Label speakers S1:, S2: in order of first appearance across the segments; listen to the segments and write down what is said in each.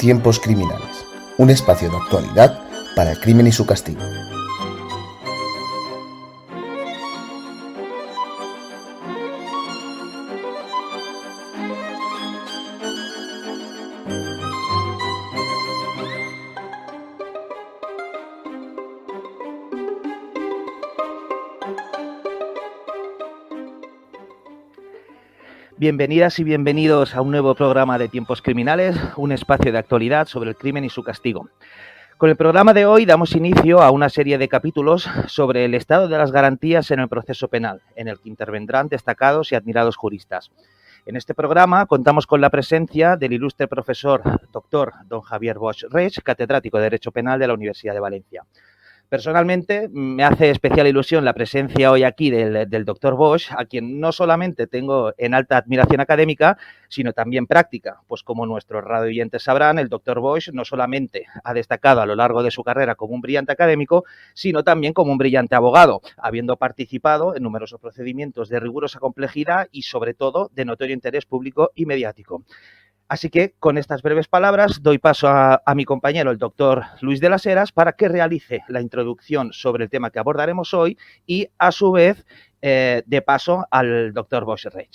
S1: Tiempos Criminales, un espacio de actualidad para el crimen y su castigo.
S2: Bienvenidas y bienvenidos a un nuevo programa de Tiempos Criminales, un espacio de actualidad sobre el crimen y su castigo. Con el programa de hoy damos inicio a una serie de capítulos sobre el estado de las garantías en el proceso penal, en el que intervendrán destacados y admirados juristas. En este programa contamos con la presencia del ilustre profesor doctor don Javier Bosch Reig, catedrático de Derecho Penal de la Universidad de Valencia. Personalmente, me hace especial ilusión la presencia hoy aquí del doctor Bosch, a quien no solamente tengo en alta admiración académica, sino también práctica, pues como nuestros radioyentes sabrán, el doctor Bosch no solamente ha destacado a lo largo de su carrera como un brillante académico, sino también como un brillante abogado, habiendo participado en numerosos procedimientos de rigurosa complejidad y, sobre todo, de notorio interés público y mediático. Así que, con estas breves palabras, doy paso a mi compañero, el doctor Luis de las Heras, para que realice la introducción sobre el tema que abordaremos hoy y, a su vez, de paso al doctor Bosch Reig.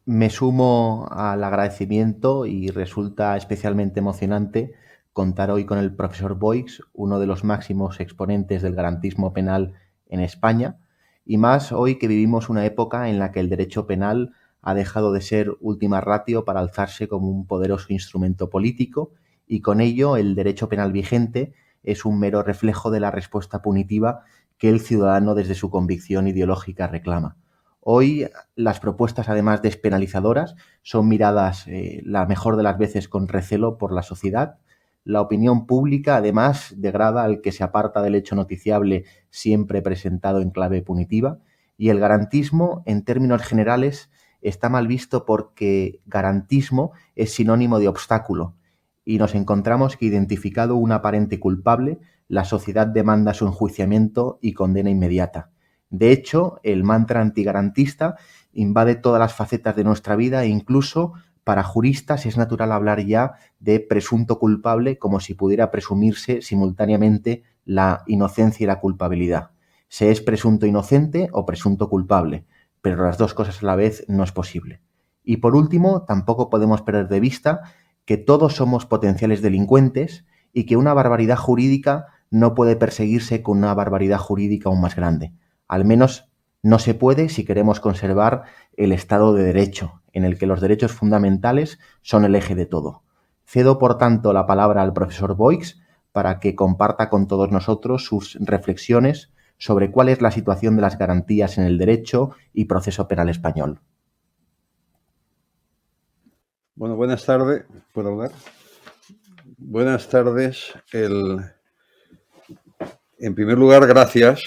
S3: Me sumo al agradecimiento y resulta especialmente emocionante contar hoy con el profesor Boix, uno de los máximos exponentes del garantismo penal en España, y más hoy que vivimos una época en la que el derecho penal ha dejado de ser última ratio para alzarse como un poderoso instrumento político, y con ello el derecho penal vigente es un mero reflejo de la respuesta punitiva que el ciudadano desde su convicción ideológica reclama. Hoy las propuestas, además despenalizadoras, son miradas la mejor de las veces con recelo por la sociedad. La opinión pública, además, degrada al que se aparta del hecho noticiable siempre presentado en clave punitiva. Y el garantismo, en términos generales, está mal visto porque garantismo es sinónimo de obstáculo. Y nos encontramos que, identificado un aparente culpable, la sociedad demanda su enjuiciamiento y condena inmediata. De hecho, el mantra antigarantista invade todas las facetas de nuestra vida e incluso para juristas es natural hablar ya de presunto culpable como si pudiera presumirse simultáneamente la inocencia y la culpabilidad. Se es presunto inocente o presunto culpable, pero las dos cosas a la vez no es posible. Y por último, tampoco podemos perder de vista que todos somos potenciales delincuentes y que una barbaridad jurídica no puede perseguirse con una barbaridad jurídica aún más grande. Al menos no se puede si queremos conservar el Estado de Derecho, en el que los derechos fundamentales son el eje de todo. Cedo, por tanto, la palabra al profesor Boix para que comparta con todos nosotros sus reflexiones sobre cuál es la situación de las garantías en el derecho y proceso penal español.
S4: Bueno, buenas tardes. ¿Puedo hablar? Buenas tardes. En primer lugar, gracias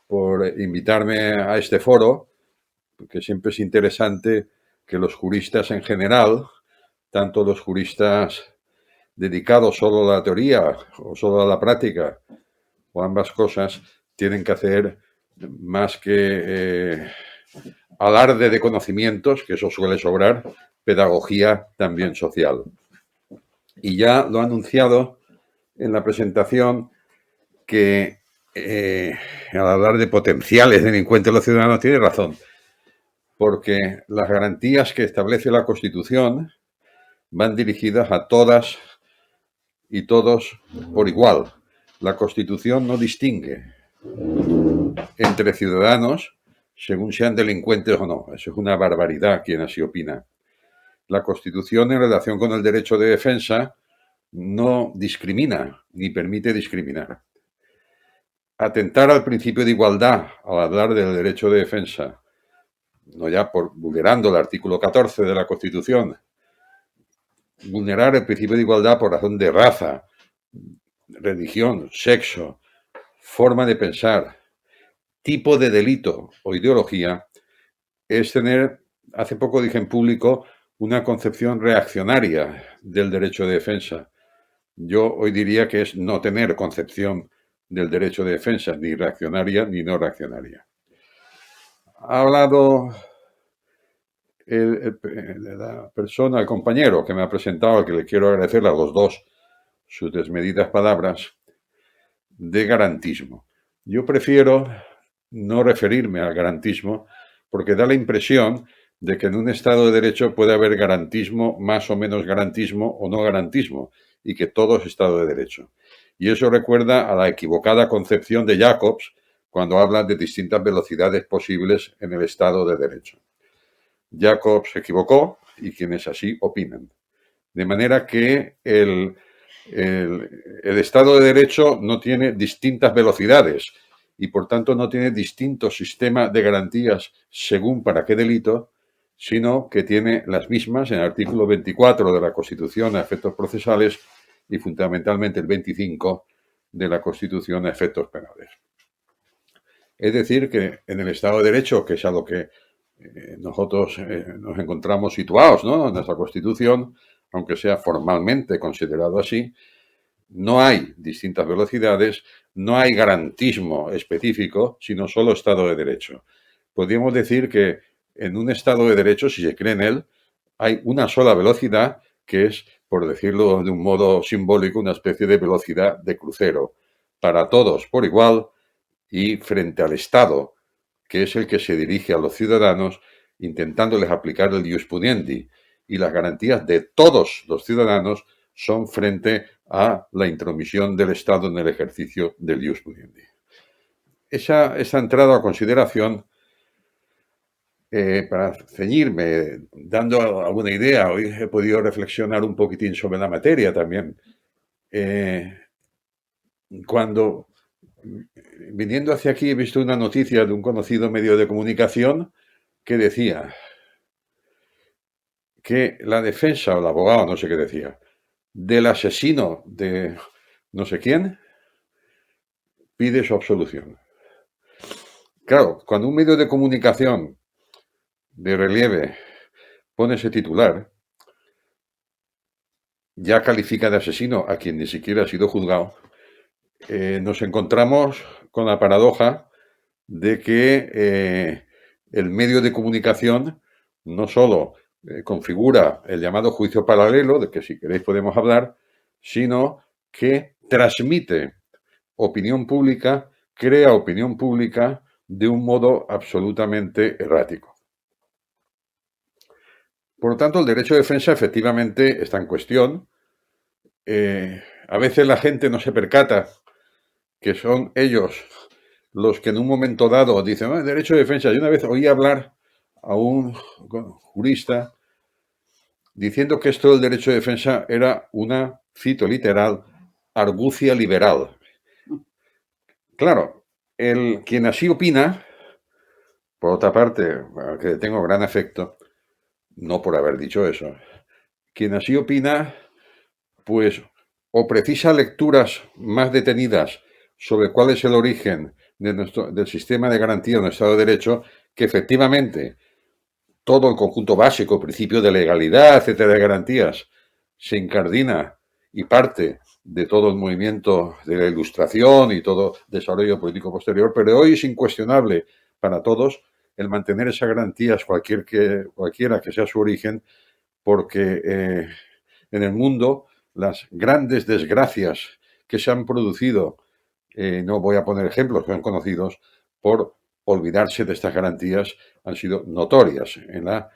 S4: por invitarme a este foro, porque siempre es interesante que los juristas en general, tanto los juristas dedicados solo a la teoría o solo a la práctica, o ambas cosas, tienen que hacer más que alarde de conocimientos, que eso suele sobrar, pedagogía también social. Y ya lo ha anunciado en la presentación que al hablar de potenciales delincuentes los ciudadanos tiene razón, porque las garantías que establece la Constitución van dirigidas a todas y todos por igual. La Constitución no distingue entre ciudadanos según sean delincuentes o no. Eso es una barbaridad quien así opina. La Constitución, en relación con el derecho de defensa, no discrimina ni permite discriminar. Atentar al principio de igualdad al hablar del derecho de defensa, no ya por vulnerando el artículo 14 de la Constitución, vulnerar el principio de igualdad por razón de raza, religión, sexo, forma de pensar, tipo de delito o ideología, es tener, hace poco dije en público, una concepción reaccionaria del derecho de defensa. Yo hoy diría que es no tener concepción del derecho de defensa, ni reaccionaria ni no reaccionaria. Ha hablado la persona, el compañero que me ha presentado, al que le quiero agradecer a los dos sus desmedidas palabras, de garantismo. Yo prefiero no referirme al garantismo porque da la impresión de que en un Estado de Derecho puede haber garantismo, más o menos garantismo o no garantismo, y que todo es Estado de Derecho. Y eso recuerda a la equivocada concepción de Jacobs cuando habla de distintas velocidades posibles en el Estado de Derecho. Jacobs se equivocó y quienes así opinan. De manera que el Estado de Derecho no tiene distintas velocidades y, por tanto, no tiene distintos sistemas de garantías según para qué delito, sino que tiene las mismas en el artículo 24 de la Constitución a efectos procesales y, fundamentalmente, el 25 de la Constitución a efectos penales. Es decir, que en el Estado de Derecho, que es a lo que nosotros nos encontramos situados, ¿no?, en nuestra Constitución, aunque sea formalmente considerado así, no hay distintas velocidades, no hay garantismo específico, sino solo Estado de Derecho. Podríamos decir que en un Estado de Derecho, si se cree en él, hay una sola velocidad que es, por decirlo de un modo simbólico, una especie de velocidad de crucero, para todos por igual y frente al Estado, que es el que se dirige a los ciudadanos intentándoles aplicar el ius puniendi, y las garantías de todos los ciudadanos son frente a la intromisión del Estado en el ejercicio del ius puniendi. Esa entrada a consideración, para ceñirme, dando alguna idea, hoy he podido reflexionar un poquitín sobre la materia también. Cuando, viniendo hacia aquí, he visto una noticia de un conocido medio de comunicación que decía que la defensa, o el abogado, no sé qué decía, del asesino de no sé quién, pide su absolución. Claro, cuando un medio de comunicación de relieve pone ese titular, ya califica de asesino a quien ni siquiera ha sido juzgado, nos encontramos con la paradoja de que el medio de comunicación no solo configura el llamado juicio paralelo, de que si queréis podemos hablar, sino que transmite opinión pública, crea opinión pública de un modo absolutamente errático. Por lo tanto, el derecho de defensa efectivamente está en cuestión. A veces la gente no se percata que son ellos los que en un momento dado dicen, el derecho de defensa. Yo una vez oí hablar a un jurista diciendo que esto del derecho de defensa era una, cito literal, argucia liberal. Claro, quien así opina, por otra parte, al que tengo gran afecto, no por haber dicho eso, quien así opina, pues o precisa lecturas más detenidas sobre cuál es el origen del sistema de garantía de nuestro Estado de Derecho, que efectivamente todo el conjunto básico, principio de legalidad, etcétera, de garantías, se incardina y parte de todo el movimiento de la Ilustración y todo desarrollo político posterior, pero hoy es incuestionable para todos el mantener esas garantías, cualquiera que sea su origen, porque en el mundo las grandes desgracias que se han producido, no voy a poner ejemplos, son conocidos, por olvidarse de estas garantías, han sido notorias en la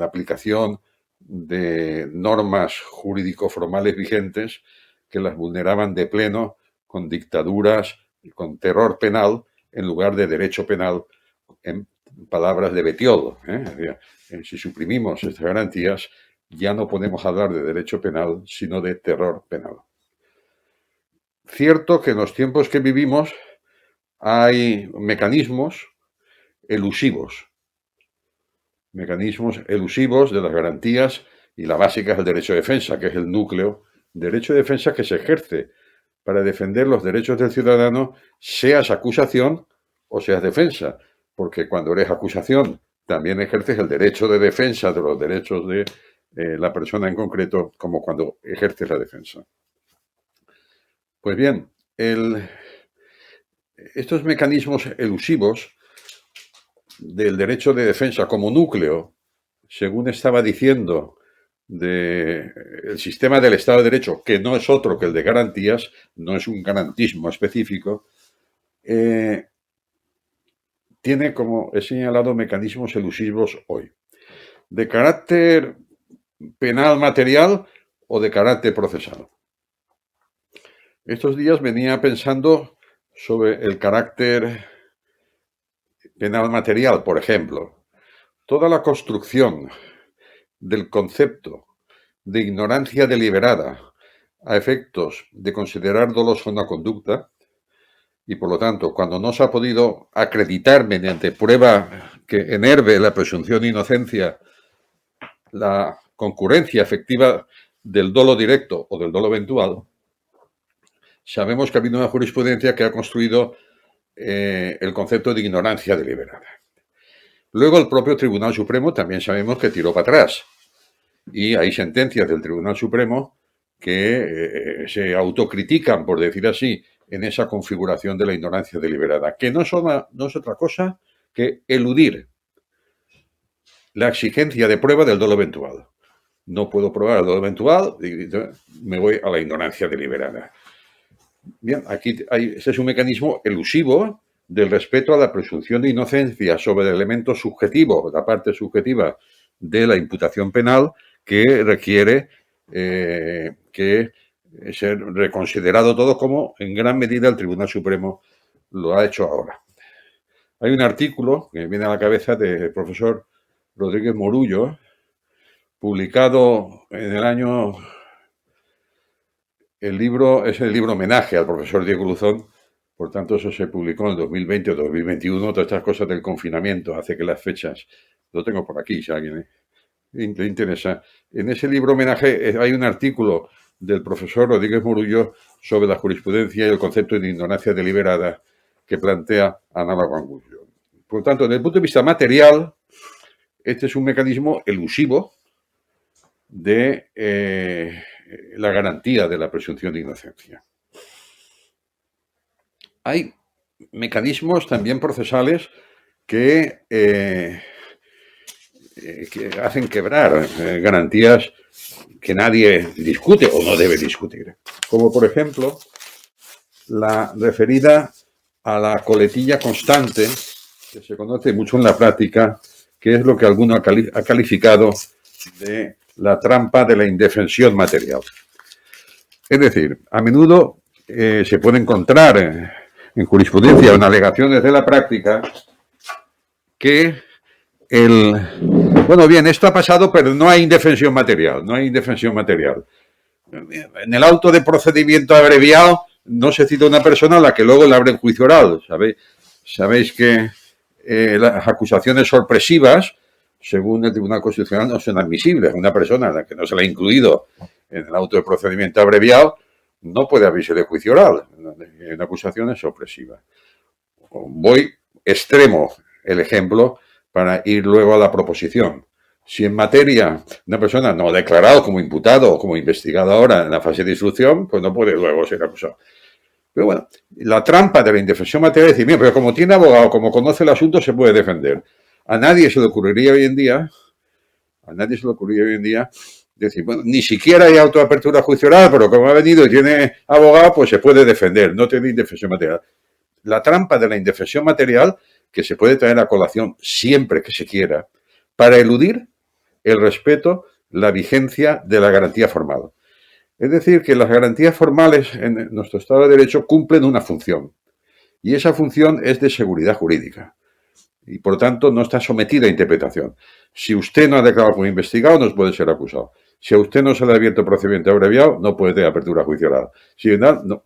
S4: aplicación de normas jurídico-formales vigentes que las vulneraban de pleno con dictaduras y con terror penal en lugar de derecho penal, en palabras de Bettiol. Si suprimimos estas garantías, ya no podemos hablar de derecho penal, sino de terror penal. Cierto que en los tiempos que vivimos hay mecanismos elusivos de las garantías, y la básica es el derecho de defensa, que es el núcleo. Derecho de defensa que se ejerce para defender los derechos del ciudadano, seas acusación o seas defensa, porque cuando eres acusación también ejerces el derecho de defensa de los derechos de la persona en concreto, como cuando ejerces la defensa. Pues bien, estos mecanismos elusivos del derecho de defensa como núcleo, según estaba diciendo, del sistema del Estado de Derecho, que no es otro que el de garantías, no es un garantismo específico, tiene, como he señalado, mecanismos elusivos hoy, de carácter penal material o de carácter procesal. Estos días venía pensando sobre el carácter penal material, por ejemplo. Toda la construcción del concepto de ignorancia deliberada a efectos de considerar dolosa una conducta, y por lo tanto, cuando no se ha podido acreditar mediante prueba que enerve la presunción de inocencia la concurrencia efectiva del dolo directo o del dolo eventual, sabemos que ha habido una jurisprudencia que ha construido el concepto de ignorancia deliberada. Luego el propio Tribunal Supremo también sabemos que tiró para atrás. Y hay sentencias del Tribunal Supremo que se autocritican, por decir así, en esa configuración de la ignorancia deliberada, que no es otra cosa que eludir la exigencia de prueba del dolo eventual. No puedo probar el dolo eventual, me voy a la ignorancia deliberada. Bien, aquí ese es un mecanismo elusivo del respeto a la presunción de inocencia sobre el elemento subjetivo, la parte subjetiva de la imputación penal, que requiere que ser reconsiderado todo, como en gran medida el Tribunal Supremo lo ha hecho ahora. Hay un artículo que me viene a la cabeza del profesor Rodríguez Morullo, publicado en el año... El libro es el libro homenaje al profesor Diego Luzón, por tanto eso se publicó en el 2020 o 2021, todas estas cosas del confinamiento hace que las fechas, lo tengo por aquí si a alguien le interesa. En ese libro homenaje hay un artículo del profesor Rodríguez Morullo sobre la jurisprudencia y el concepto de ignorancia deliberada que plantea análogo a Angullo. Por tanto, desde el punto de vista material, este es un mecanismo elusivo de la garantía de la presunción de inocencia. Hay mecanismos también procesales que hacen quebrar garantías que nadie discute o no debe discutir. Como, por ejemplo, la referida a la coletilla constante, que se conoce mucho en la práctica, que es lo que alguno ha calificado de la trampa de la indefensión material. Es decir, a menudo se puede encontrar en jurisprudencia o en alegaciones de la práctica que bueno, bien, esto ha pasado, pero no hay indefensión material, no hay indefensión material. En el auto de procedimiento abreviado no se cita una persona a la que luego le abren juicio oral. Sabéis que las acusaciones sorpresivas, según el Tribunal Constitucional, no son admisibles. Una persona a la que no se le ha incluido en el auto de procedimiento abreviado no puede abrirse de juicio oral. Una acusación es sorpresiva. Voy extremo el ejemplo para ir luego a la proposición. Si en materia una persona no ha declarado como imputado o como investigado ahora en la fase de instrucción, pues no puede luego ser acusado. Pero bueno, la trampa de la indefensión material es decir, mira, pero como tiene abogado, como conoce el asunto, se puede defender. A nadie se le ocurriría hoy en día decir, bueno, ni siquiera hay autoapertura juicio oral, pero como ha venido y tiene abogado, pues se puede defender, no tiene indefensión material. La trampa de la indefensión material, que se puede traer a colación siempre que se quiera, para eludir el respeto, la vigencia de la garantía formal. Es decir, que las garantías formales en nuestro Estado de Derecho cumplen una función, y esa función es de seguridad jurídica, y por tanto no está sometida a interpretación. Si usted no ha declarado como investigado, no puede ser acusado. Si a usted no se le ha abierto procedimiento abreviado, no puede tener apertura juicio oral. Si no,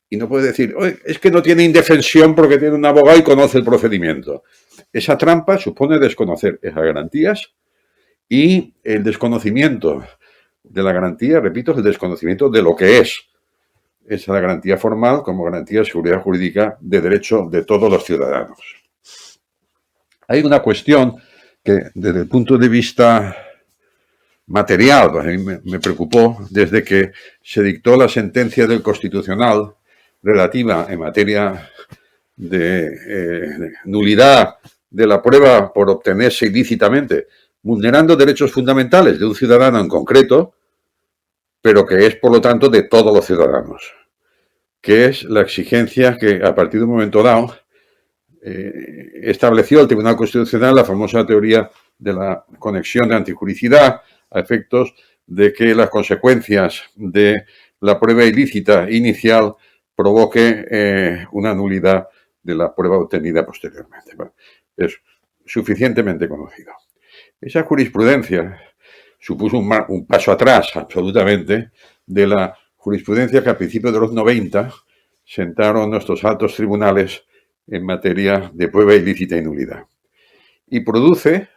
S4: y no puede decir, oye, es que no tiene indefensión porque tiene un abogado y conoce el procedimiento. Esa trampa supone desconocer esas garantías y el desconocimiento de la garantía, repito, es el desconocimiento de lo que es esa garantía formal como garantía de seguridad jurídica de derecho de todos los ciudadanos. Hay una cuestión que desde el punto de vista material, a mí me preocupó desde que se dictó la sentencia del Constitucional relativa en materia de nulidad de la prueba por obtenerse ilícitamente, vulnerando derechos fundamentales de un ciudadano en concreto, pero que es, por lo tanto, de todos los ciudadanos, que es la exigencia que, a partir de un momento dado, estableció el Tribunal Constitucional la famosa teoría de la conexión de antijuricidad, a efectos de que las consecuencias de la prueba ilícita inicial provoque una nulidad de la prueba obtenida posteriormente. Bueno, es suficientemente conocido. Esa jurisprudencia supuso un paso atrás, absolutamente, de la jurisprudencia que a principios de los 90 sentaron nuestros altos tribunales en materia de prueba ilícita y nulidad. Y produce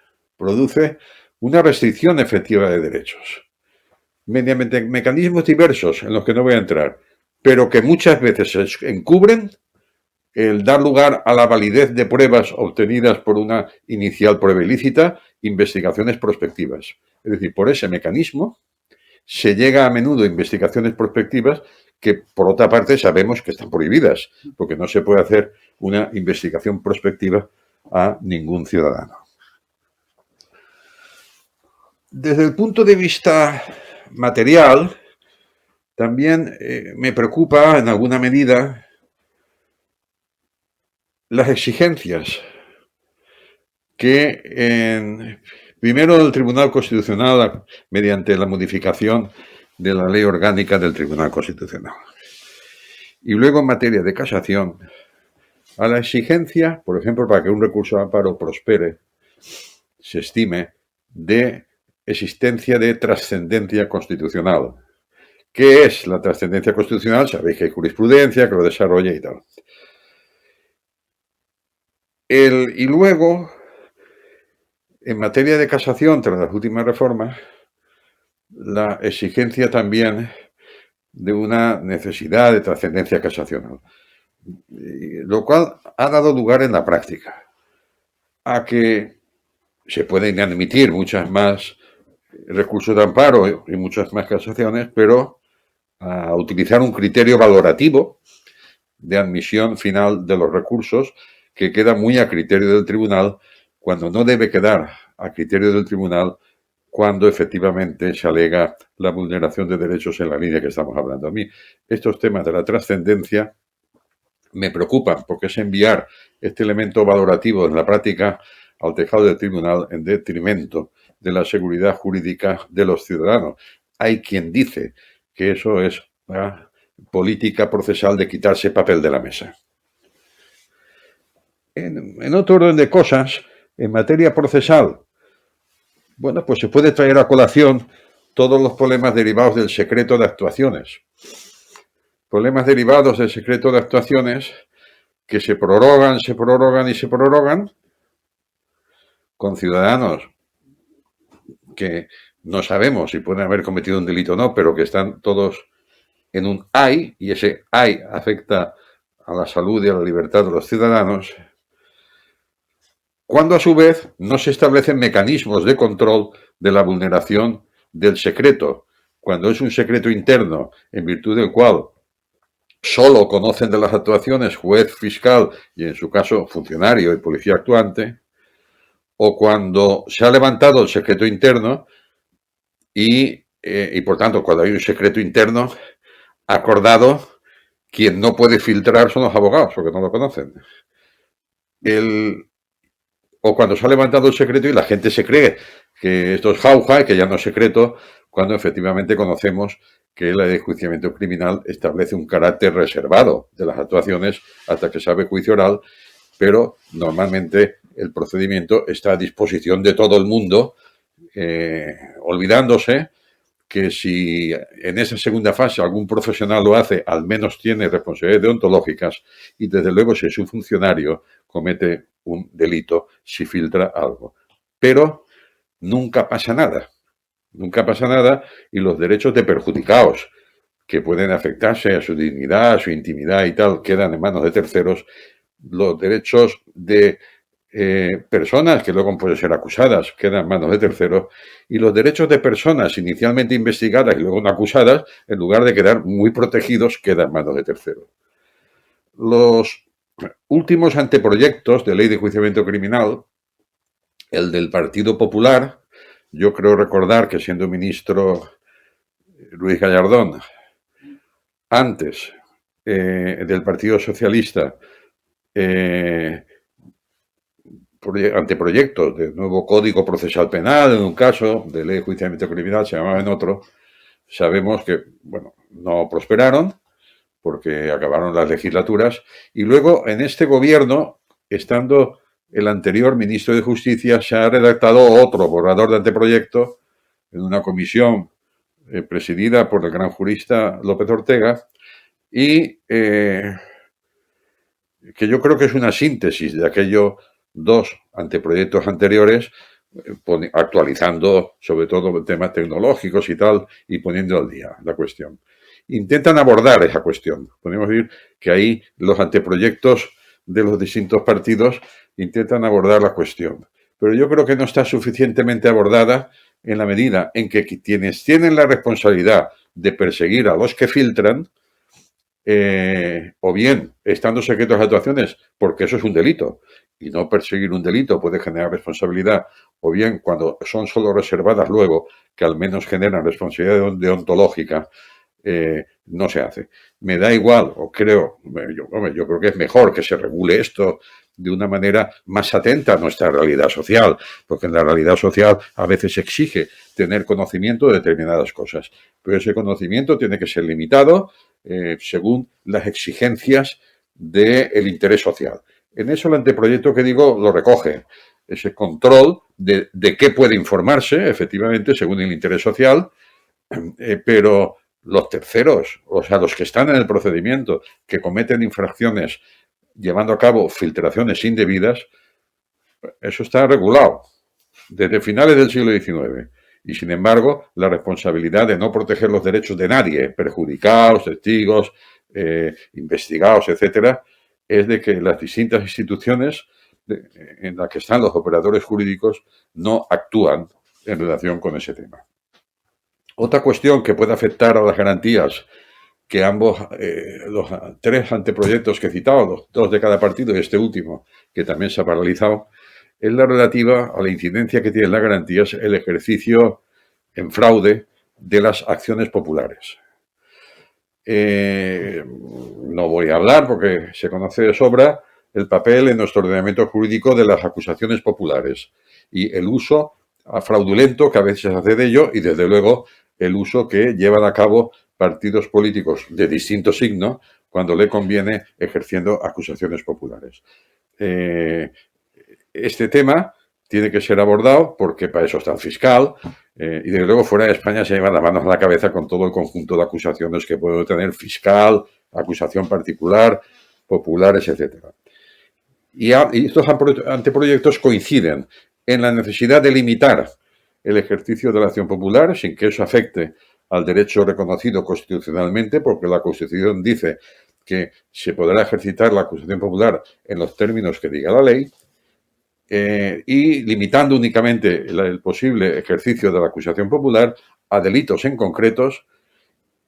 S4: una restricción efectiva de derechos, mediante mecanismos diversos en los que no voy a entrar, pero que muchas veces encubren el dar lugar a la validez de pruebas obtenidas por una inicial prueba ilícita, investigaciones prospectivas. Es decir, por ese mecanismo se llega a menudo a investigaciones prospectivas que, por otra parte, sabemos que están prohibidas, porque no se puede hacer una investigación prospectiva a ningún ciudadano. Desde el punto de vista material, también me preocupa en alguna medida las exigencias que primero el Tribunal Constitucional, mediante la modificación de la Ley Orgánica del Tribunal Constitucional, y luego en materia de casación, a la exigencia, por ejemplo, para que un recurso de amparo prospere, se estime de existencia de trascendencia constitucional. ¿Qué es la trascendencia constitucional? Sabéis que hay jurisprudencia que lo desarrolla y tal. Y luego, en materia de casación, tras las últimas reformas, la exigencia también de una necesidad de trascendencia casacional, lo cual ha dado lugar en la práctica a que se pueden admitir muchas más recursos de amparo y muchas más casaciones, pero a utilizar un criterio valorativo de admisión final de los recursos que queda muy a criterio del tribunal, cuando no debe quedar a criterio del tribunal cuando efectivamente se alega la vulneración de derechos en la línea que estamos hablando. A mí estos temas de la trascendencia me preocupan porque es enviar este elemento valorativo en la práctica al tejado del tribunal en detrimento de la seguridad jurídica de los ciudadanos. Hay quien dice que eso es una política procesal de quitarse papel de la mesa. En otro orden de cosas, en materia procesal, bueno, pues se puede traer a colación todos los problemas derivados del secreto de actuaciones. Problemas derivados del secreto de actuaciones que se prorrogan con ciudadanos que no sabemos si pueden haber cometido un delito o no, pero que están todos en un ay, y ese ay afecta a la salud y a la libertad de los ciudadanos, cuando a su vez no se establecen mecanismos de control de la vulneración del secreto, cuando es un secreto interno en virtud del cual solo conocen de las actuaciones juez, fiscal y en su caso funcionario y policía actuante, o cuando se ha levantado el secreto interno y por tanto cuando hay un secreto interno acordado, quien no puede filtrar son los abogados porque no lo conocen. O cuando se ha levantado el secreto y la gente se cree que esto es jauja y que ya no es secreto, cuando efectivamente conocemos que el enjuiciamiento criminal establece un carácter reservado de las actuaciones hasta que se abre juicio oral, pero normalmente el procedimiento está a disposición de todo el mundo, olvidándose que si en esa segunda fase algún profesional lo hace, al menos tiene responsabilidades deontológicas y desde luego si es un funcionario comete un delito si filtra algo. Pero nunca pasa nada y los derechos de perjudicados que pueden afectarse a su dignidad, a su intimidad y tal, quedan en manos de terceros. Los derechos de personas que luego pueden ser acusadas quedan en manos de terceros y los derechos de personas inicialmente investigadas y luego no acusadas, en lugar de quedar muy protegidos, quedan en manos de terceros. Los últimos anteproyectos de ley de enjuiciamiento criminal, el del Partido Popular, yo creo recordar que siendo ministro Luis Gallardón, antes del Partido Socialista, anteproyectos de nuevo Código Procesal Penal, en un caso, de ley de enjuiciamiento criminal, se llamaba en otro, sabemos que, bueno, no prosperaron porque acabaron las legislaturas, y luego en este gobierno, estando el anterior ministro de Justicia, se ha redactado otro borrador de anteproyecto en una comisión presidida por el gran jurista López Ortega, y que yo creo que es una síntesis de aquellos dos anteproyectos anteriores, actualizando sobre todo temas tecnológicos y tal, y poniendo al día la cuestión. Intentan abordar esa cuestión. Podemos decir que ahí los anteproyectos de los distintos partidos intentan abordar la cuestión. Pero yo creo que no está suficientemente abordada en la medida en que quienes tienen la responsabilidad de perseguir a los que filtran, o bien estando secretos de actuaciones, porque eso es un delito, y no perseguir un delito puede generar responsabilidad, o bien cuando son solo reservadas luego, que al menos generan responsabilidad deontológica, no se hace. Me da igual, o creo, yo creo que es mejor que se regule esto de una manera más atenta a nuestra realidad social, porque en la realidad social a veces exige tener conocimiento de determinadas cosas, pero ese conocimiento tiene que ser limitado según las exigencias del interés social. En eso el anteproyecto que digo lo recoge, ese control de qué puede informarse, efectivamente, según el interés social, pero los terceros, o sea, los que están en el procedimiento, que cometen infracciones llevando a cabo filtraciones indebidas, eso está regulado desde finales del siglo XIX. Y, sin embargo, la responsabilidad de no proteger los derechos de nadie, perjudicados, testigos, investigados, etcétera, es de que las distintas instituciones en las que están los operadores jurídicos no actúan en relación con ese tema. Otra cuestión que puede afectar a las garantías que ambos, los tres anteproyectos que he citado, los dos de cada partido y este último, que también se ha paralizado, es la relativa a la incidencia que tienen las garantías el ejercicio en fraude de las acciones populares. No voy a hablar porque se conoce de sobra el papel en nuestro ordenamiento jurídico de las acusaciones populares y el uso fraudulento que a veces hace de ello y, desde luego, el uso que llevan a cabo partidos políticos de distinto signo cuando le conviene ejerciendo acusaciones populares. Este tema tiene que ser abordado porque para eso está el fiscal y, desde luego, fuera de España se llevan las manos a la cabeza con todo el conjunto de acusaciones que puede tener fiscal, acusación particular, populares, etcétera. Y estos anteproyectos coinciden en la necesidad de limitar el ejercicio de la acción popular sin que eso afecte al derecho reconocido constitucionalmente, porque la Constitución dice que se podrá ejercitar la acusación popular en los términos que diga la ley, y limitando únicamente el posible ejercicio de la acusación popular a delitos en concretos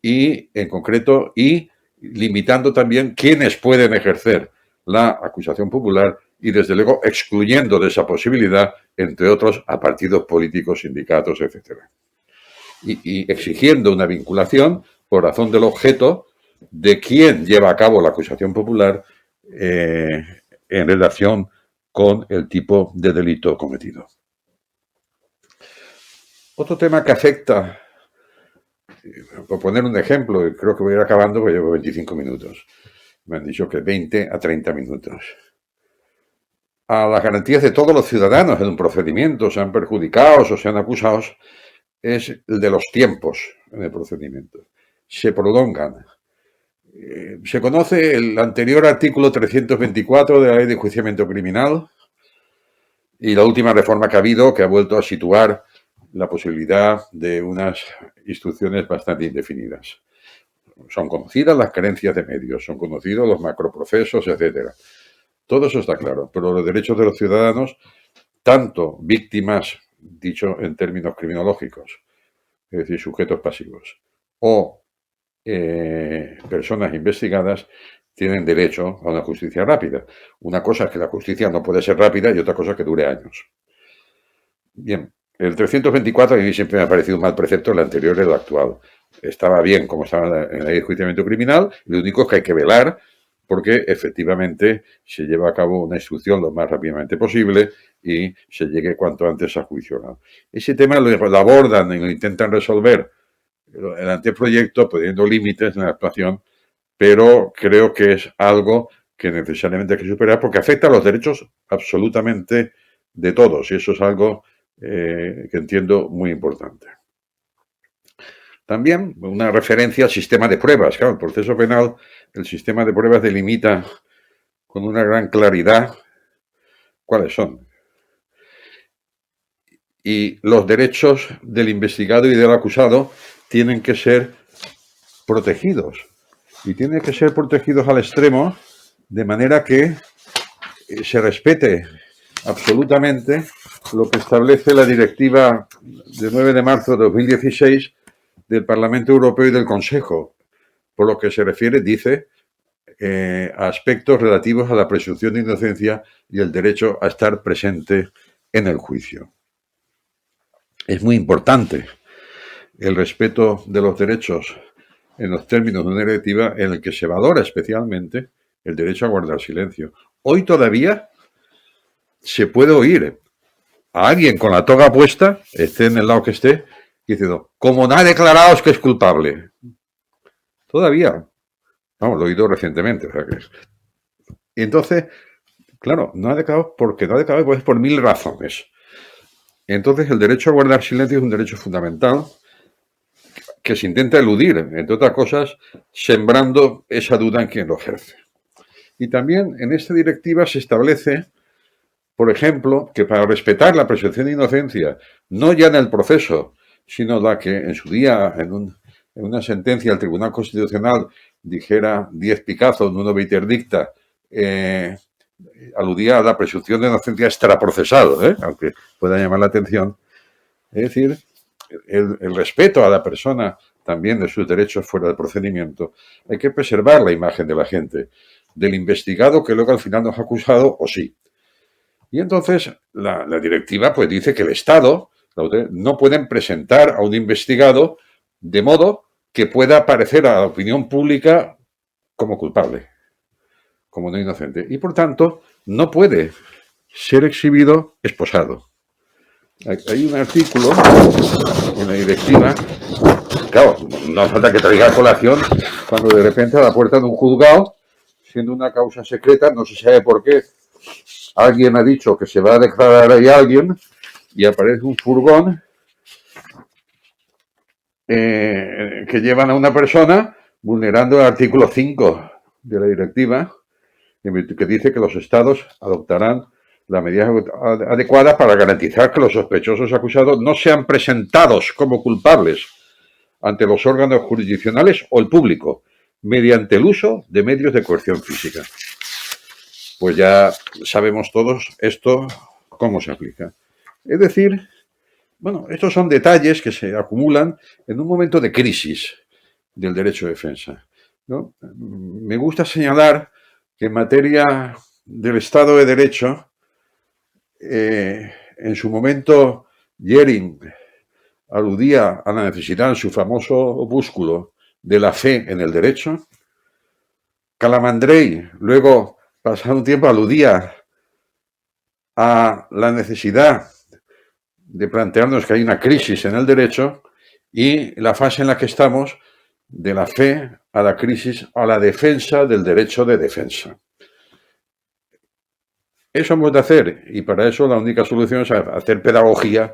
S4: y limitando también quiénes pueden ejercer la acusación popular y, desde luego, excluyendo de esa posibilidad, entre otros, a partidos políticos, sindicatos, etcétera. Y exigiendo una vinculación por razón del objeto de quién lleva a cabo la acusación popular en relación con el tipo de delito cometido. Otro tema que afecta, por poner un ejemplo, y creo que voy a ir acabando porque llevo 25 minutos. Me han dicho que 20 a 30 minutos. A las garantías de todos los ciudadanos en un procedimiento, sean perjudicados o sean acusados, es el de los tiempos en el procedimiento. Se prolongan. Se conoce el anterior artículo 324 de la Ley de Enjuiciamiento Criminal y la última reforma que ha habido, que ha vuelto a situar la posibilidad de unas instrucciones bastante indefinidas. Son conocidas las carencias de medios, son conocidos los macroprocesos, etcétera. Todo eso está claro, pero los derechos de los ciudadanos, tanto víctimas, dicho en términos criminológicos, es decir, sujetos pasivos, o personas investigadas, tienen derecho a una justicia rápida. Una cosa es que la justicia no puede ser rápida y otra cosa es que dure años. Bien, el 324 a mí siempre me ha parecido un mal precepto, el anterior y el actual. Estaba bien como estaba en la ley de enjuiciamiento criminal, lo único es que hay que velar porque efectivamente se lleva a cabo una instrucción lo más rápidamente posible y se llegue cuanto antes a juicio oral. Ese tema lo abordan y lo intentan resolver el anteproyecto poniendo límites en la actuación, pero creo que es algo que necesariamente hay que superar porque afecta a los derechos absolutamente de todos y eso es algo que entiendo muy importante. También una referencia al sistema de pruebas. Claro, el proceso penal, el sistema de pruebas delimita con una gran claridad cuáles son. Y los derechos del investigado y del acusado tienen que ser protegidos. Y tienen que ser protegidos al extremo de manera que se respete absolutamente lo que establece la directiva de 9 de marzo de 2016 del Parlamento Europeo y del Consejo, por lo que se refiere, dice, a aspectos relativos a la presunción de inocencia y el derecho a estar presente en el juicio. Es muy importante el respeto de los derechos en los términos de una directiva en el que se valora especialmente el derecho a guardar silencio. Hoy todavía se puede oír a alguien con la toga puesta, esté en el lado que esté, diciendo, como no ha declarado es que es culpable. Todavía. Vamos, lo he oído recientemente. O sea que... Y entonces, claro, no ha declarado porque no ha declarado pues por 1000 razones. Entonces, el derecho a guardar silencio es un derecho fundamental que se intenta eludir, entre otras cosas, sembrando esa duda en quien lo ejerce. Y también en esta directiva se establece, por ejemplo, que para respetar la presunción de inocencia, no ya en el proceso, sino la que en su día, en una sentencia del Tribunal Constitucional, dijera 10 Picazo, en uno interdicta, aludía a la presunción de inocencia extraprocesal, aunque pueda llamar la atención. Es decir, el respeto a la persona también de sus derechos fuera del procedimiento. Hay que preservar la imagen de la gente, del investigado que luego al final no es acusado o sí. Y entonces la directiva pues dice que el Estado no pueden presentar a un investigado de modo que pueda parecer a la opinión pública como culpable, como no inocente. Y por tanto no puede ser exhibido esposado. Hay un artículo en la directiva, claro, no hace falta que traiga a colación cuando de repente a la puerta de un juzgado, siendo una causa secreta, no se sabe por qué, alguien ha dicho que se va a declarar ahí a alguien y aparece un furgón que llevan a una persona vulnerando el artículo 5 de la directiva que dice que los estados adoptarán las medidas adecuadas para garantizar que los sospechosos acusados no sean presentados como culpables ante los órganos jurisdiccionales o el público mediante el uso de medios de coerción física. Pues ya sabemos todos esto cómo se aplica. Es decir, bueno, estos son detalles que se acumulan en un momento de crisis del derecho de defensa, ¿no? Me gusta señalar que en materia del Estado de Derecho, en su momento Jhering aludía a la necesidad en su famoso opúsculo de la fe en el derecho. Calamandrei, luego, pasado un tiempo, aludía a la necesidad de plantearnos que hay una crisis en el derecho y la fase en la que estamos de la fe a la crisis, a la defensa del derecho de defensa. Eso hemos de hacer y para eso la única solución es hacer pedagogía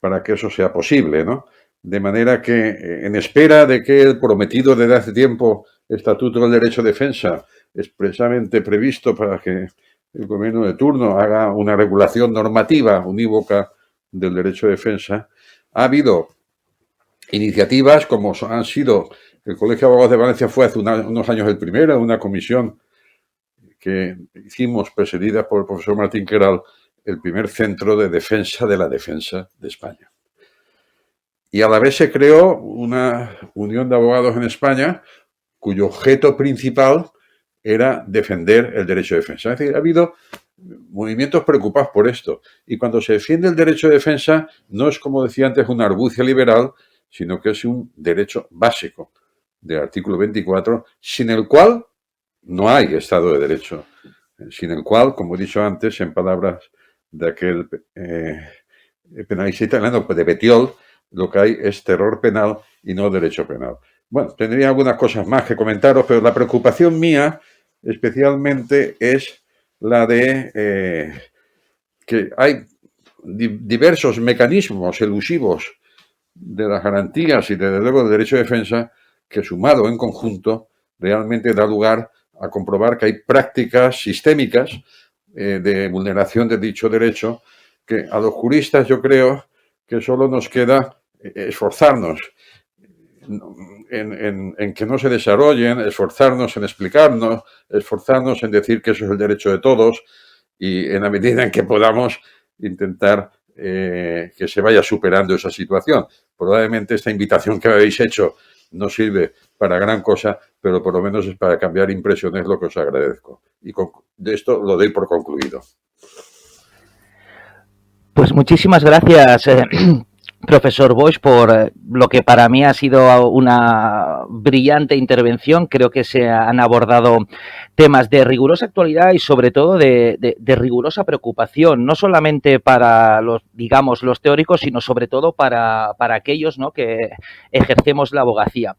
S4: para que eso sea posible, ¿no? De manera que, en espera de que el prometido desde hace tiempo Estatuto del Derecho de Defensa, expresamente previsto para que el gobierno de turno haga una regulación normativa unívoca del derecho de defensa, ha habido iniciativas como han sido, el Colegio de Abogados de Valencia fue hace unos años el primero, una comisión que hicimos presidida por el profesor Martín Queral, el primer centro de defensa de la defensa de España. Y a la vez se creó una unión de abogados en España cuyo objeto principal era defender el derecho de defensa. Es decir, ha habido movimientos preocupados por esto. Y cuando se defiende el derecho de defensa, no es, como decía antes, una argucia liberal, sino que es un derecho básico del artículo 24, sin el cual no hay Estado de Derecho. Sin el cual, como he dicho antes, en palabras de aquel penalista italiano, de Bettiol, lo que hay es terror penal y no derecho penal. Bueno, tendría algunas cosas más que comentaros, pero la preocupación mía especialmente es la de que hay diversos mecanismos elusivos de las garantías y, desde luego, del derecho de defensa que, sumado en conjunto, realmente da lugar a comprobar que hay prácticas sistémicas de vulneración de dicho derecho que a los juristas yo creo que solo nos queda esforzarnos en que no se desarrollen, esforzarnos en explicarnos, esforzarnos en decir que eso es el derecho de todos y, en la medida en que podamos, intentar que se vaya superando esa situación. Probablemente esta invitación que habéis hecho no sirve para gran cosa, pero por lo menos es para cambiar impresiones, lo que os agradezco. Y de esto lo doy por concluido.
S2: Pues muchísimas gracias, profesor Boix, por lo que para mí ha sido una brillante intervención. Creo que se han abordado temas de rigurosa actualidad y, sobre todo, de rigurosa preocupación, no solamente para los, digamos, los teóricos, sino sobre todo para aquellos, ¿no?, que ejercemos la abogacía.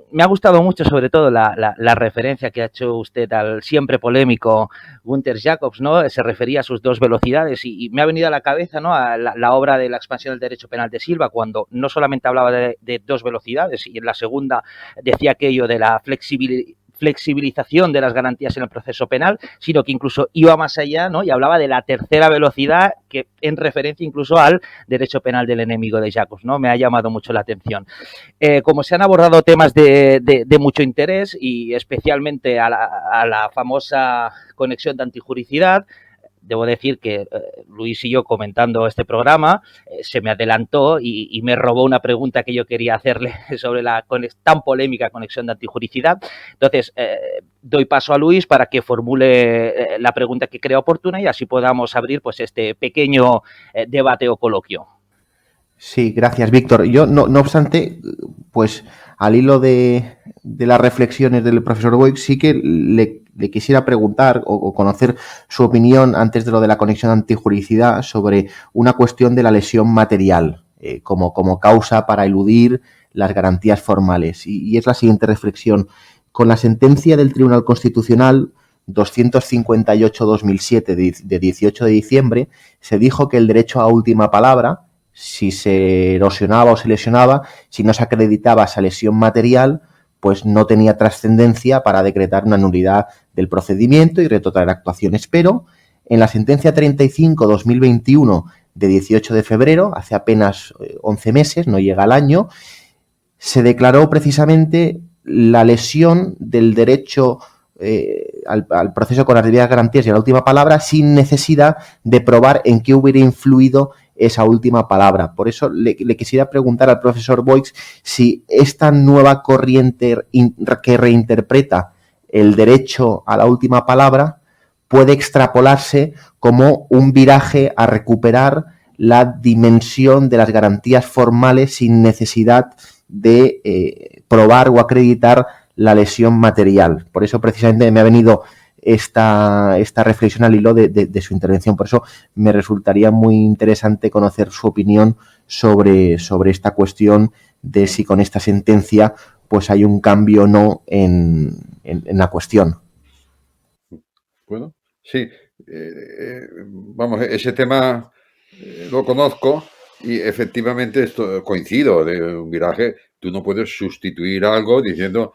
S2: Me ha gustado mucho, sobre todo, la referencia que ha hecho usted al siempre polémico Gunther Jacobs, ¿no? Se refería a sus dos velocidades y me ha venido a la cabeza, ¿no?, a la obra de la expansión del derecho penal de Silva, cuando no solamente hablaba de dos velocidades y en la segunda decía aquello de la flexibilización de las garantías en el proceso penal, sino que incluso iba más allá, ¿no?, y hablaba de la tercera velocidad, que en referencia incluso al derecho penal del enemigo de Jacobs, ¿no? Me ha llamado mucho la atención. Como se han abordado temas de mucho interés y especialmente a la famosa conexión de antijuricidad, debo decir que Luis y yo, comentando este programa, se me adelantó y me robó una pregunta que yo quería hacerle sobre la tan polémica conexión de antijuricidad. Entonces, doy paso a Luis para que formule la pregunta que crea oportuna y así podamos abrir pues este pequeño debate o coloquio.
S3: Sí, gracias, Víctor. Yo, no obstante, pues al hilo de las reflexiones del profesor Boix, sí que le quisiera preguntar o conocer su opinión, antes de lo de la conexión antijuricidad, sobre una cuestión de la lesión material como causa para eludir las garantías formales. Y es la siguiente reflexión. Con la sentencia del Tribunal Constitucional 258-2007 de 18 de diciembre, se dijo que el derecho a última palabra, si se erosionaba o se lesionaba, si no se acreditaba esa lesión material, pues no tenía trascendencia para decretar una nulidad del procedimiento y retrotraer actuaciones. Pero en la sentencia 35-2021 de 18 de febrero, hace apenas 11 meses, no llega al año, se declaró precisamente la lesión del derecho al proceso con las debidas garantías y a la última palabra, sin necesidad de probar en qué hubiera influido esa última palabra. Por eso le quisiera preguntar al profesor Boix si esta nueva corriente que reinterpreta el derecho a la última palabra puede extrapolarse como un viraje a recuperar la dimensión de las garantías formales sin necesidad de probar o acreditar la lesión material. Por eso precisamente me ha venido esta reflexión al hilo de su intervención. Por eso me resultaría muy interesante conocer su opinión sobre esta cuestión de si con esta sentencia pues hay un cambio o no en la cuestión.
S4: Bueno, sí. Vamos, ese tema lo conozco y efectivamente esto coincido de un viraje. Tú no puedes sustituir algo diciendo,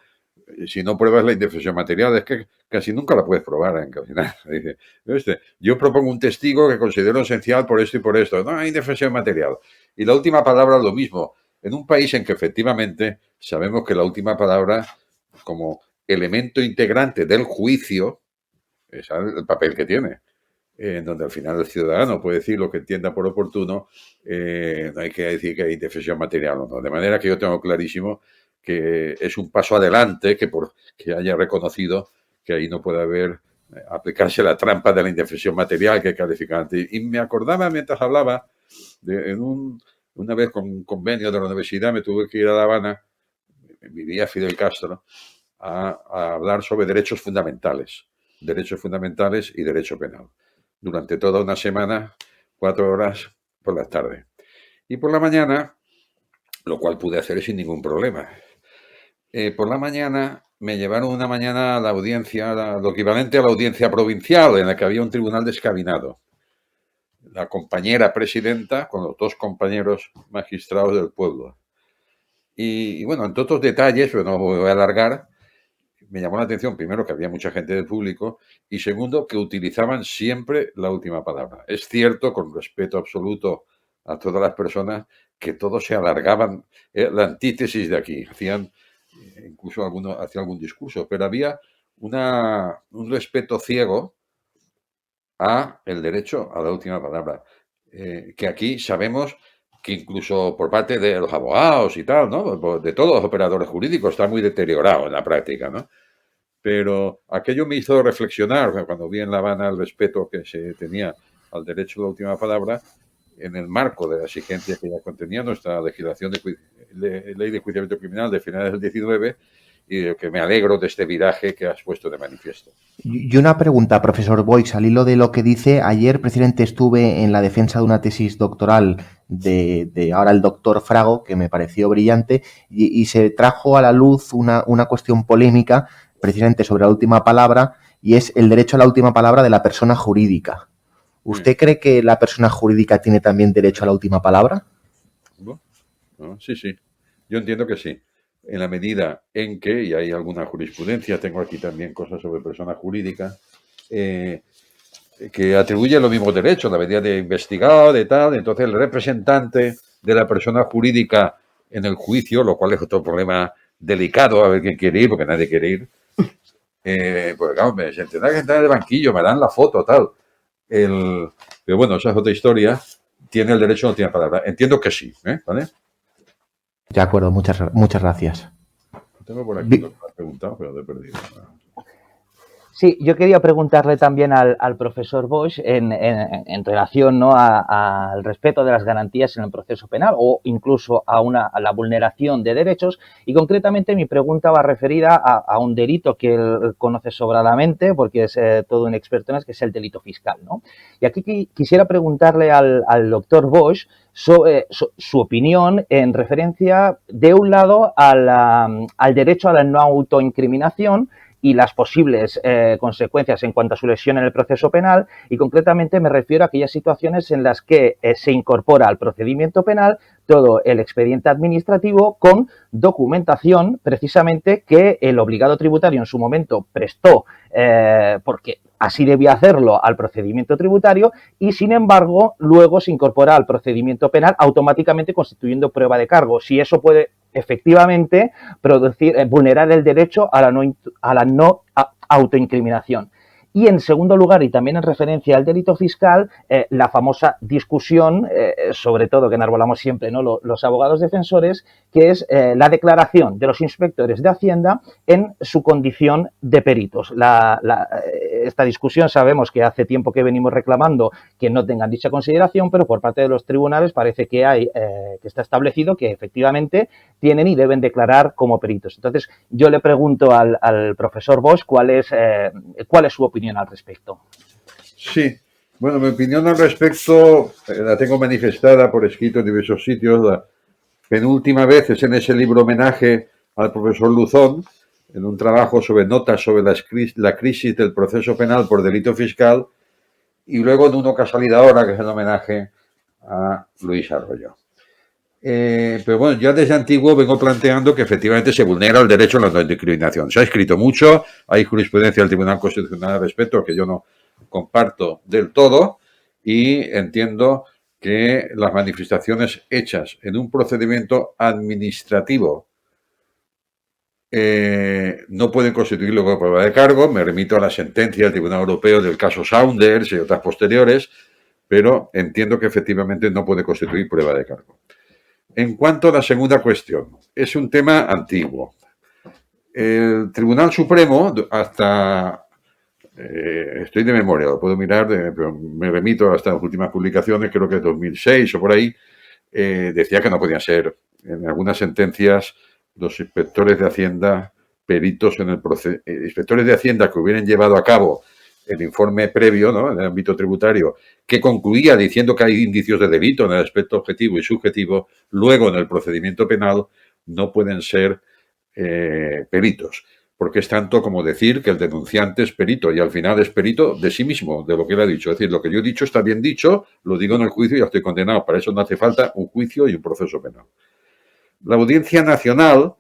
S4: si no pruebas la indefensión material, es que casi nunca la puedes probar en caminar. Yo propongo un testigo que considero esencial por esto y por esto. No hay indefensión material. Y la última palabra lo mismo. En un país en que efectivamente sabemos que la última palabra, como elemento integrante del juicio, es el papel que tiene, en donde al final el ciudadano puede decir lo que entienda por oportuno, no hay que decir que hay indefensión material o no. De manera que yo tengo clarísimo que es un paso adelante que haya reconocido que ahí no puede haber aplicarse la trampa de la indefensión material que he calificado antes. Y me acordaba mientras hablaba una vez con un convenio de la universidad, me tuve que ir a La Habana, vivía Fidel Castro, a hablar sobre derechos fundamentales y derecho penal. Durante toda una semana, 4 horas por la tarde. Y por la mañana, lo cual pude hacer sin ningún problema. Por la mañana me llevaron una mañana a la audiencia, lo equivalente a la audiencia provincial, en la que había un tribunal descabinado. La compañera presidenta con los 2 compañeros magistrados del pueblo. Y bueno, entre otros detalles, pero no me voy a alargar, me llamó la atención, primero, que había mucha gente del público y segundo, que utilizaban siempre la última palabra. Es cierto, con respeto absoluto a todas las personas, que todos se alargaban, la antítesis de aquí, incluso hacía algún discurso, pero había un respeto ciego a el derecho a la última palabra, que aquí sabemos que incluso por parte de los abogados y tal, ¿no? De todos los operadores jurídicos está muy deteriorado en la práctica, ¿no? Pero aquello me hizo reflexionar cuando vi en La Habana el respeto que se tenía al derecho a la última palabra en el marco de la exigencia que ya contenía nuestra legislación de ley de enjuiciamiento criminal de finales del 19 y que me alegro de este viraje que has puesto de manifiesto.
S3: Y una pregunta, profesor Boix, al hilo de lo que dice. Ayer, precisamente, estuve en la defensa de una tesis doctoral de ahora el doctor Frago, que me pareció brillante, y se trajo a la luz una cuestión polémica, precisamente sobre la última palabra, y es el derecho a la última palabra de la persona jurídica. ¿Usted cree que la persona jurídica tiene también derecho a la última palabra?
S4: Sí. Yo entiendo que sí. En la medida en que, y hay alguna jurisprudencia, tengo aquí también cosas sobre persona jurídica, que atribuye los mismos derechos, la medida de investigado, de tal. Entonces, el representante de la persona jurídica en el juicio, lo cual es otro problema delicado, a ver quién quiere ir, porque nadie quiere ir. Pues claro, se tendrá que entrar en el banquillo, me dan la foto, tal. Pero bueno, esa es otra historia. ¿Tiene el derecho o no tiene palabra? Entiendo que sí, ¿vale?
S3: De acuerdo, muchas gracias.
S4: Tengo por aquí lo que me has preguntado, pero lo he perdido.
S2: Sí, yo quería preguntarle también al profesor Boix en relación, ¿no?, al respeto de las garantías en el proceso penal o incluso a la vulneración de derechos, y concretamente mi pregunta va referida a un delito que él conoce sobradamente porque es todo un experto en eso, que es el delito fiscal, ¿no? Y aquí quisiera preguntarle al doctor Boix sobre su opinión en referencia, de un lado, al derecho a la no autoincriminación y las posibles consecuencias en cuanto a su lesión en el proceso penal, y concretamente me refiero a aquellas situaciones en las que se incorpora al procedimiento penal todo el expediente administrativo con documentación precisamente que el obligado tributario en su momento prestó porque así debía hacerlo al procedimiento tributario, y sin embargo luego se incorpora al procedimiento penal automáticamente constituyendo prueba de cargo. Si eso puede efectivamente vulnerar el derecho a la no autoincriminación. Y en segundo lugar, y también en referencia al delito fiscal, la famosa discusión, sobre todo que enarbolamos siempre, ¿no?, los abogados defensores, que es la declaración de los inspectores de Hacienda en su condición de peritos. Esta discusión sabemos que hace tiempo que venimos reclamando que no tengan dicha consideración, pero por parte de los tribunales parece que que está establecido que efectivamente tienen y deben declarar como peritos. Entonces, yo le pregunto al profesor Boix cuál es su opinión al respecto.
S4: Sí, bueno, mi opinión al respecto la tengo manifestada por escrito en diversos sitios. La penúltima vez es en ese libro homenaje al profesor Luzón, en un trabajo sobre notas sobre la crisis del proceso penal por delito fiscal, y luego en uno que ha salido ahora, que es el homenaje a Luis Arroyo. Pero bueno, yo desde antiguo vengo planteando que efectivamente se vulnera el derecho a la no discriminación. Se ha escrito mucho, hay jurisprudencia del Tribunal Constitucional al respecto que yo no comparto del todo, y entiendo que las manifestaciones hechas en un procedimiento administrativo no pueden constituir luego prueba de cargo. Me remito a la sentencia del Tribunal Europeo del caso Saunders y otras posteriores, pero entiendo que efectivamente no puede constituir prueba de cargo. En cuanto a la segunda cuestión, es un tema antiguo. El Tribunal Supremo, hasta, estoy de memoria, lo puedo mirar, pero me remito hasta las últimas publicaciones, creo que es 2006 o por ahí, decía que no podían ser, en algunas sentencias, los inspectores de Hacienda peritos en el proceso, inspectores de Hacienda que hubieran llevado a cabo el informe previo, ¿no?, en el ámbito tributario, que concluía diciendo que hay indicios de delito en el aspecto objetivo y subjetivo, luego en el procedimiento penal no pueden ser peritos, porque es tanto como decir que el denunciante es perito y al final es perito de sí mismo, de lo que él ha dicho. Es decir, lo que yo he dicho está bien dicho, lo digo en el juicio y ya estoy condenado. Para eso no hace falta un juicio y un proceso penal. La Audiencia Nacional,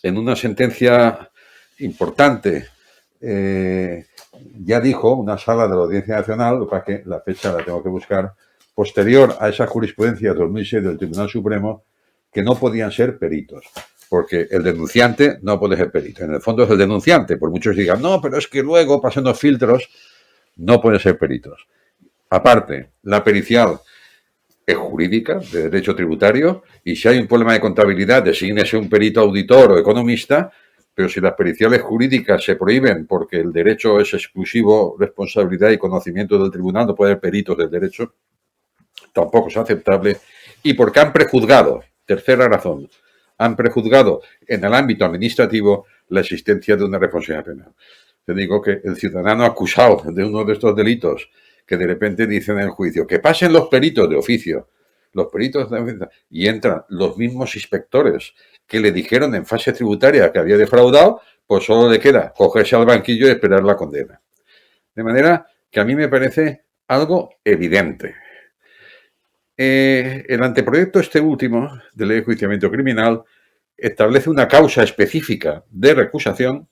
S4: en una sentencia importante, ya dijo, una sala de la Audiencia Nacional, para que la fecha la tengo que buscar, posterior a esa jurisprudencia 2006 del Tribunal Supremo, que no podían ser peritos, porque el denunciante no puede ser perito. En el fondo es el denunciante, por muchos digan, no, pero es que luego pasan los filtros, no pueden ser peritos. Aparte, la pericial es jurídica, de derecho tributario, y si hay un problema de contabilidad, desígnese un perito auditor o economista, pero si las periciales jurídicas se prohíben porque el derecho es exclusivo responsabilidad y conocimiento del tribunal, no puede haber peritos del derecho, tampoco es aceptable, y porque han prejuzgado, tercera razón, han prejuzgado en el ámbito administrativo la existencia de una responsabilidad penal. Te digo que el ciudadano acusado de uno de estos delitos, que de repente dicen en el juicio, que pasen los peritos de oficio, y entran los mismos inspectores que le dijeron en fase tributaria que había defraudado, pues solo le queda cogerse al banquillo y esperar la condena. De manera que a mí me parece algo evidente. El anteproyecto este último de ley de enjuiciamiento criminal establece una causa específica de recusación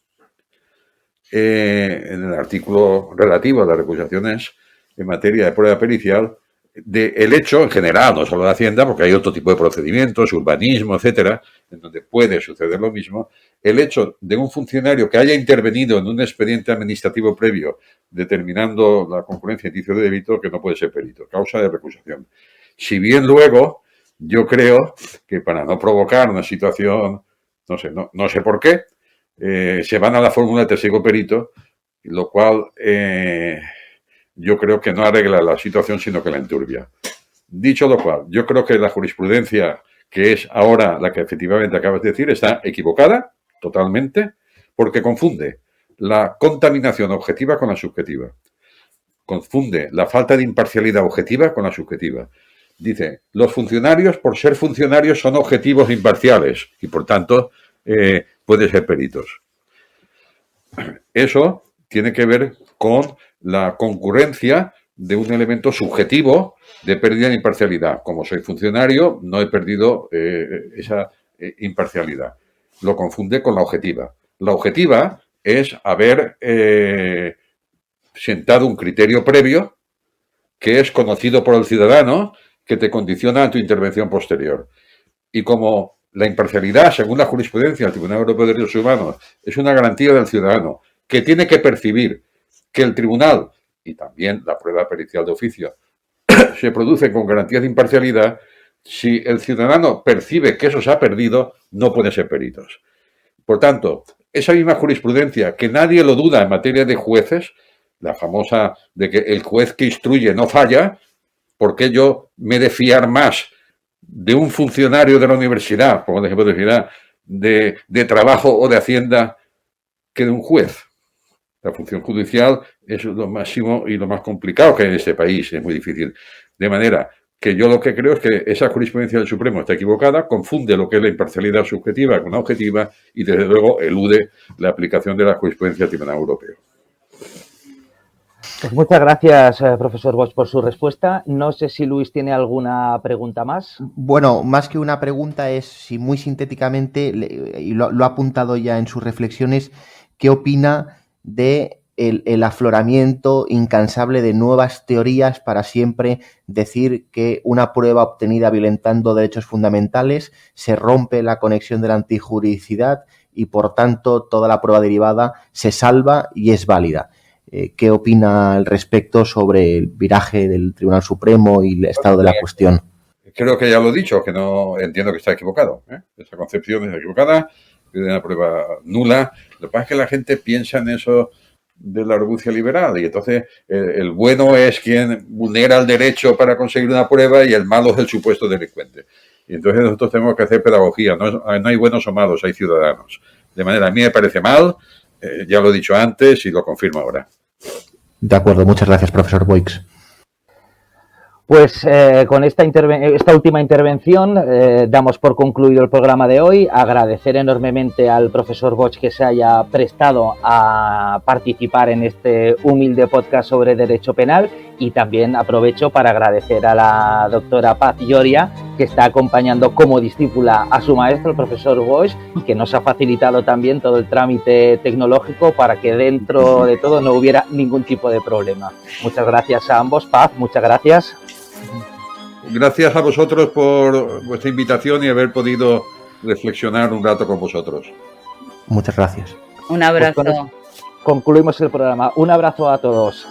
S4: en el artículo relativo a las recusaciones en materia de prueba pericial del hecho en general, no solo de Hacienda, porque hay otro tipo de procedimientos, urbanismo, etcétera, en donde puede suceder lo mismo, el hecho de un funcionario que haya intervenido en un expediente administrativo previo determinando la concurrencia de indicio de delito que no puede ser perito, causa de recusación. Si bien luego, yo creo que para no provocar una situación, no sé por qué, se van a la fórmula de testigo perito, lo cual yo creo que no arregla la situación, sino que la enturbia. Dicho lo cual, yo creo que la jurisprudencia, que es ahora la que efectivamente acabas de decir, está equivocada totalmente, porque confunde la contaminación objetiva con la subjetiva. Confunde la falta de imparcialidad objetiva con la subjetiva. Dice, los funcionarios, por ser funcionarios, son objetivos imparciales y, por tanto, pueden ser peritos. Eso tiene que ver con la concurrencia de un elemento subjetivo de pérdida de imparcialidad. Como soy funcionario, no he perdido esa imparcialidad. Lo confunde con la objetiva. La objetiva es haber sentado un criterio previo que es conocido por el ciudadano, que te condiciona a tu intervención posterior. Y como la imparcialidad, según la jurisprudencia del Tribunal Europeo de Derechos Humanos, es una garantía del ciudadano que tiene que percibir que el tribunal y también la prueba pericial de oficio se produce con garantía de imparcialidad, si el ciudadano percibe que eso se ha perdido, no pueden ser peritos. Por tanto, esa misma jurisprudencia, que nadie lo duda en materia de jueces, la famosa de que el juez que instruye no falla, ¿por qué yo me he de fiar más de un funcionario de la universidad, por ejemplo, de trabajo o de Hacienda, que de un juez? La función judicial es lo máximo y lo más complicado que hay en este país, es muy difícil. De manera que yo lo que creo es que esa jurisprudencia del Supremo está equivocada, confunde lo que es la imparcialidad subjetiva con la objetiva y, desde luego, elude la aplicación de la jurisprudencia del Tribunal Europeo.
S2: Pues muchas gracias, profesor Bosch, por su respuesta. No sé si Luis tiene alguna pregunta más.
S3: Bueno, más que una pregunta es, si muy sintéticamente, y lo ha apuntado ya en sus reflexiones, ¿qué opina de el afloramiento incansable de nuevas teorías para siempre decir que una prueba obtenida violentando derechos fundamentales se rompe la conexión de la antijuridicidad y, por tanto, toda la prueba derivada se salva y es válida? ¿Qué opina al respecto sobre el viraje del Tribunal Supremo y el estado de la cuestión?
S4: Creo que ya lo he dicho, que no entiendo que está equivocado. Esa concepción es equivocada. una prueba nula. Lo que pasa es que la gente piensa en eso de la argucia liberal, y entonces el bueno es quien vulnera el derecho para conseguir una prueba y el malo es el supuesto delincuente. Y entonces nosotros tenemos que hacer pedagogía. No hay buenos o malos, hay ciudadanos. De manera, a mí me parece mal, ya lo he dicho antes y lo confirmo ahora.
S3: De acuerdo, muchas gracias, profesor Boix.
S2: Pues con esta última intervención damos por concluido el programa de hoy. Agradecer enormemente al profesor Boix que se haya prestado a participar en este humilde podcast sobre Derecho Penal, y también aprovecho para agradecer a la doctora Paz Lloria, que está acompañando como discípula a su maestro, el profesor Boix, y que nos ha facilitado también todo el trámite tecnológico para que dentro de todo no hubiera ningún tipo de problema. Muchas gracias a ambos. Paz, muchas gracias.
S4: Gracias a vosotros por vuestra invitación y haber podido reflexionar un rato con vosotros.
S3: Muchas gracias.
S5: Un abrazo.
S2: Pues concluimos el programa. Un abrazo a todos.